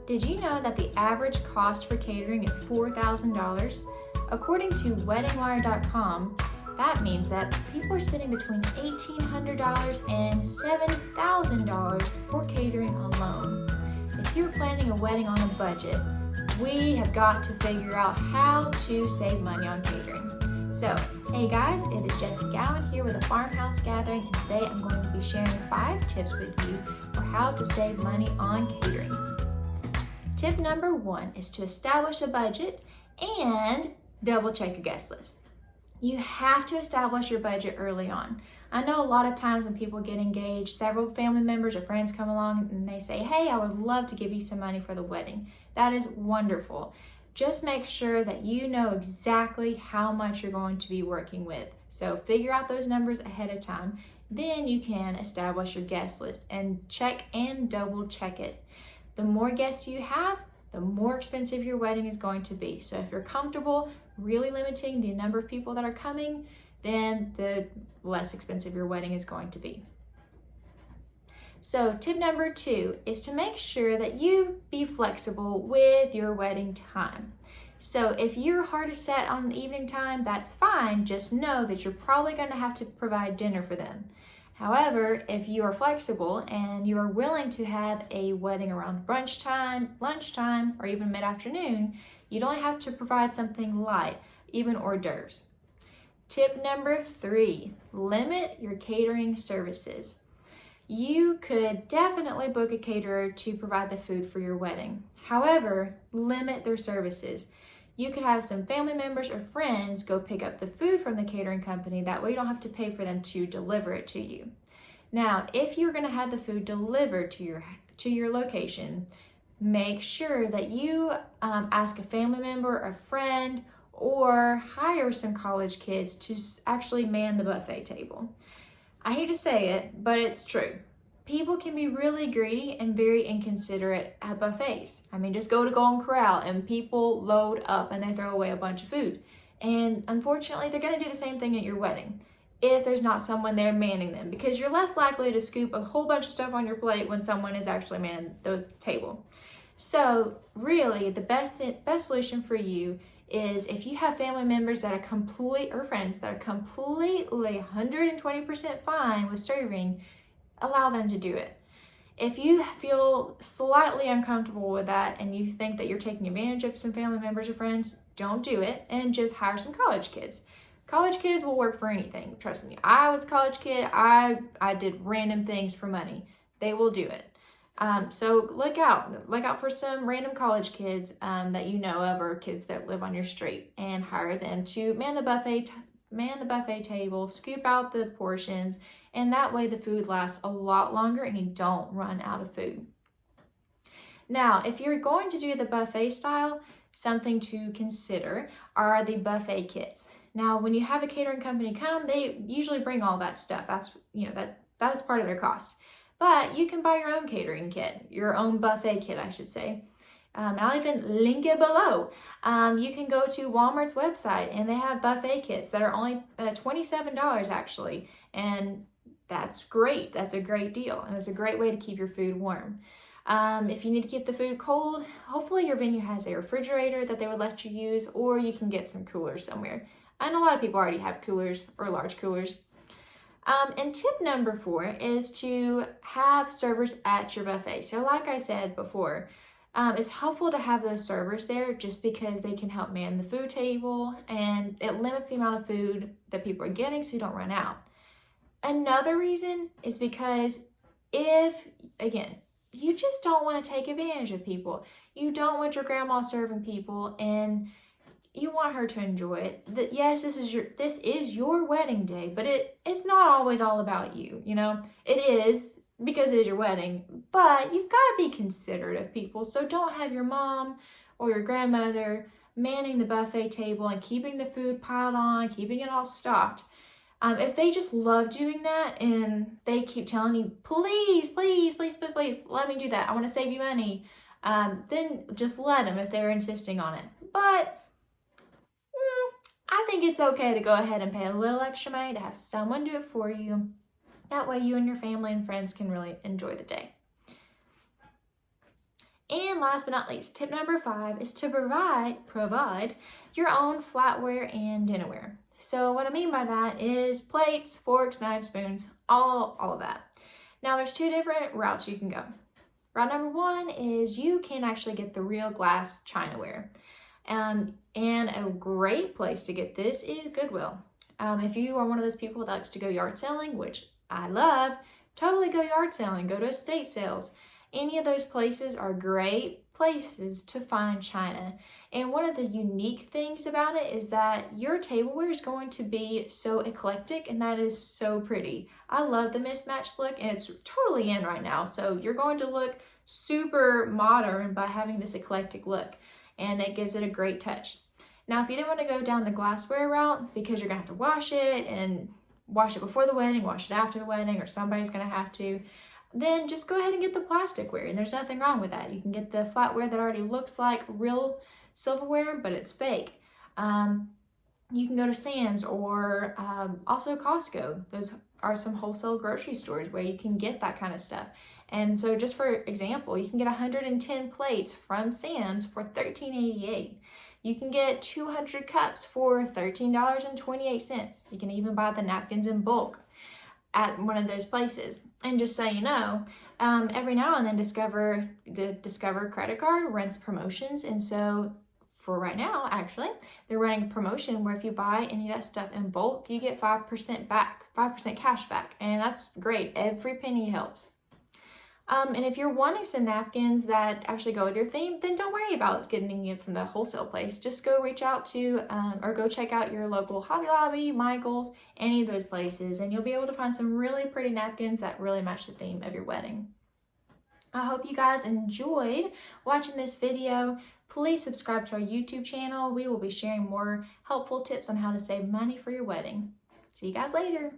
Did you know that the average cost for catering is $4,000? According to WeddingWire.com, that means that people are spending between $1,800 and $7,000 for catering alone. If you're planning a wedding on a budget, we have got to figure out how to save money on catering. So, hey guys, it is Jessica Gowan here with a farmhouse gathering, and today I'm going to be sharing 5 tips with you for how to save money on catering. Tip number 1 is to establish a budget and double check your guest list. You have to establish your budget early on. I know a lot of times when people get engaged, several family members or friends come along and they say, hey, I would love to give you some money for the wedding. That is wonderful. Just make sure that you know exactly how much you're going to be working with. So figure out those numbers ahead of time. Then you can establish your guest list and check and double check it. The more guests you have, the more expensive your wedding is going to be. So if you're comfortable really limiting the number of people that are coming, then the less expensive your wedding is going to be. So tip number 2 is to make sure that you be flexible with your wedding time. So if you're hard to set on an evening time, that's fine. Just know that you're probably going to have to provide dinner for them. However, if you are flexible and you are willing to have a wedding around brunch time, lunchtime, or even mid-afternoon, you'd only have to provide something light, even hors d'oeuvres. Tip number 3, limit your catering services. You could definitely book a caterer to provide the food for your wedding. However, limit their services. You could have some family members or friends go pick up the food from the catering company. That way you don't have to pay for them to deliver it to you. Now, if you're going to have the food delivered to your location, make sure that you ask a family member, a friend, or hire some college kids to actually man the buffet table. I hate to say it, but it's true. People can be really greedy and very inconsiderate at buffets. I mean, just go to Golden Corral and people load up and they throw away a bunch of food. And unfortunately, they're going to do the same thing at your wedding if there's not someone there manning them, because you're less likely to scoop a whole bunch of stuff on your plate when someone is actually manning the table. So really, the best solution for you is if you have family members that are or friends that are completely 120% fine with serving, allow them to do it. If you feel slightly uncomfortable with that and you think that you're taking advantage of some family members or friends, don't do it and just hire some college kids. College kids will work for anything. Trust me, I was a college kid. I did random things for money. They will do it. So look out for some random college kids that you know of, or kids that live on your street, and hire them to man the buffet table, scoop out the portions, and that way the food lasts a lot longer and you don't run out of food. Now, if you're going to do the buffet style, something to consider are the buffet kits. Now, when you have a catering company come, they usually bring all that stuff. That is part of their cost. But you can buy your own catering kit, your own buffet kit, I should say. I'll even link it below. You can go to Walmart's website and they have buffet kits that are only $27 actually. And that's great. That's a great deal. And it's a great way to keep your food warm. If you need to keep the food cold, hopefully your venue has a refrigerator that they would let you use, or you can get some coolers somewhere. And a lot of people already have coolers or large coolers. And tip number 4 is to have servers at your buffet. So like I said before, it's helpful to have those servers there just because they can help man the food table and it limits the amount of food that people are getting so you don't run out. Another reason is because you just don't want to take advantage of people. You don't want your grandma serving people and you want her to enjoy it. Yes, this is your wedding day, but it's not always all about you, you know? It is because it is your wedding, but you've got to be considerate of people. So don't have your mom or your grandmother manning the buffet table and keeping the food piled on, keeping it all stocked. If they just love doing that and they keep telling you, please, please, please, please, please, let me do that, I want to save you money, then just let them if they're insisting on it. But I think it's okay to go ahead and pay a little extra money to have someone do it for you. That way you and your family and friends can really enjoy the day. And last but not least, tip number 5 is to provide your own flatware and dinnerware. So what I mean by that is plates, forks, knives, spoons, all of that. Now there's 2 different routes you can go. Route number 1 is you can actually get the real glass chinaware. And a great place to get this is Goodwill. If you are one of those people that likes to go yard selling, which I love, totally go yard selling, go to estate sales. Any of those places are great places to find china. And one of the unique things about it is that your tableware is going to be so eclectic, and that is so pretty. I love the mismatched look, and it's totally in right now. So you're going to look super modern by having this eclectic look, and it gives it a great touch. Now, if you didn't want to go down the glassware route because you're going to have to wash it and wash it before the wedding, wash it after the wedding, or somebody's going to have to, then just go ahead and get the plasticware, and there's nothing wrong with that. You can get the flatware that already looks like real silverware, but it's fake. You can go to Sam's or also Costco. Those are some wholesale grocery stores where you can get that kind of stuff. And so just for example, you can get 110 plates from Sam's for $13.88. You can get 200 cups for $13.28. You can even buy the napkins in bulk at one of those places. And just so you know, every now and then the Discover credit card runs promotions, and so for right now, actually, they're running a promotion where if you buy any of that stuff in bulk, you get 5% back, 5% cash back, and that's great. Every penny helps. And if you're wanting some napkins that actually go with your theme, then don't worry about getting it from the wholesale place. Just go reach out to or go check out your local Hobby Lobby, Michael's, any of those places, and you'll be able to find some really pretty napkins that really match the theme of your wedding. I hope you guys enjoyed watching this video. Please subscribe to our YouTube channel. We will be sharing more helpful tips on how to save money for your wedding. See you guys later.